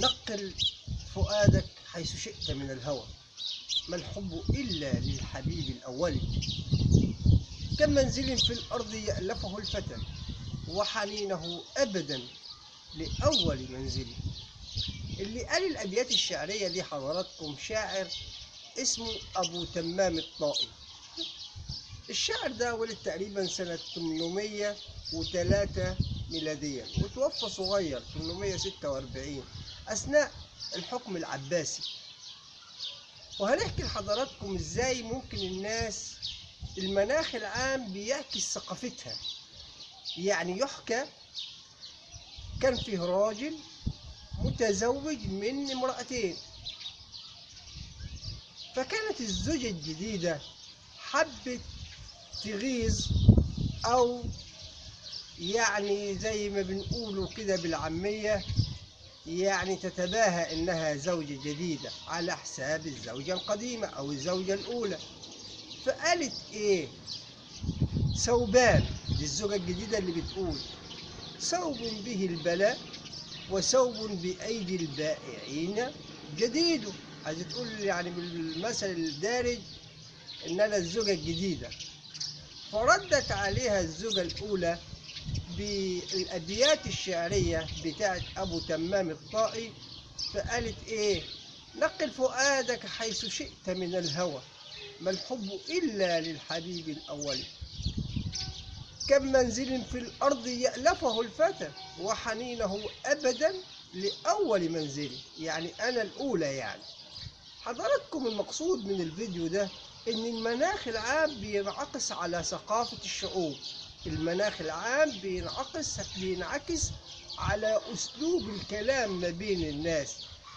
نقل فؤادك حيث شئت من الهوى، ما الحب إلا للحبيب الأول. كم منزل في الأرض يألفه الفتى، وحنينه أبدا لأول منزل. اللي قال الأبيات الشعرية دي حضراتكم شاعر اسمه أبو تمام الطائي. الشاعر ده ولد تقريبا سنة 803 ميلاديا، وتوفى صغير 846 أثناء الحكم العباسي. وهنحكي لحضراتكم ازاي ممكن الناس المناخ العام بيعكس ثقافتها. يعني يحكى كان فيه راجل متزوج من امرأتين، فكانت الزوجة الجديدة حبت تغيظ أو يعني زي ما بنقوله كده بالعامية، يعني تتباهى إنها زوجة جديدة على حساب الزوجة القديمة أو الزوجة الأولى. فقالت إيه؟ ثوبان، دي الزوجة الجديدة اللي بتقول: ثوب به البلاء وثوب بأيدي البائعين جديد. عايزة تقول يعني بالمثل الدارج إن أنا الزوجة الجديدة. فردت عليها الزوجة الأولى بالأبيات الشعرية بتاعت أبو تمام الطائي، فقالت إيه؟ نقل فؤادك حيث شئت من الهوى، ما الحب إلا للحبيب الأول. كم منزل في الأرض يألفه الفتى، وحنينه أبدا لأول منزل. يعني أنا الأولى. يعني حضراتكم المقصود من الفيديو ده إن المناخ العام بينعكس على ثقافة الشعوب. المناخ العام بينعكس على أسلوب الكلام ما بين الناس.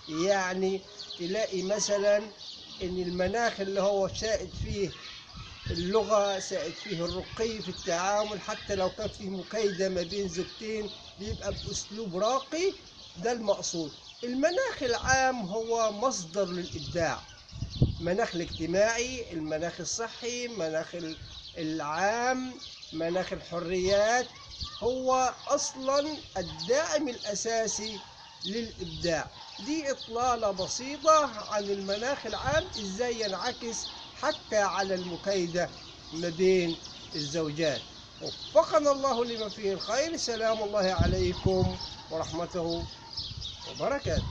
يعني تلاقي مثلا إن المناخ اللي هو سائد فيه اللغة، سائد فيه الرقي في التعامل، حتى لو كان فيه مكايدة ما بين زوجتين بيبقى بأسلوب راقي. ده المقصود. المناخ العام هو مصدر للإبداع. المناخ الاجتماعي، المناخ الصحي، المناخ العام، مناخ الحريات، هو أصلا الداعم الأساسي للإبداع. دي إطلالة بسيطة عن المناخ العام إزاي ينعكس حتى على المكايدة ما بين الزوجات. وفقنا الله لما فيه الخير. سلام الله عليكم ورحمته وبركاته.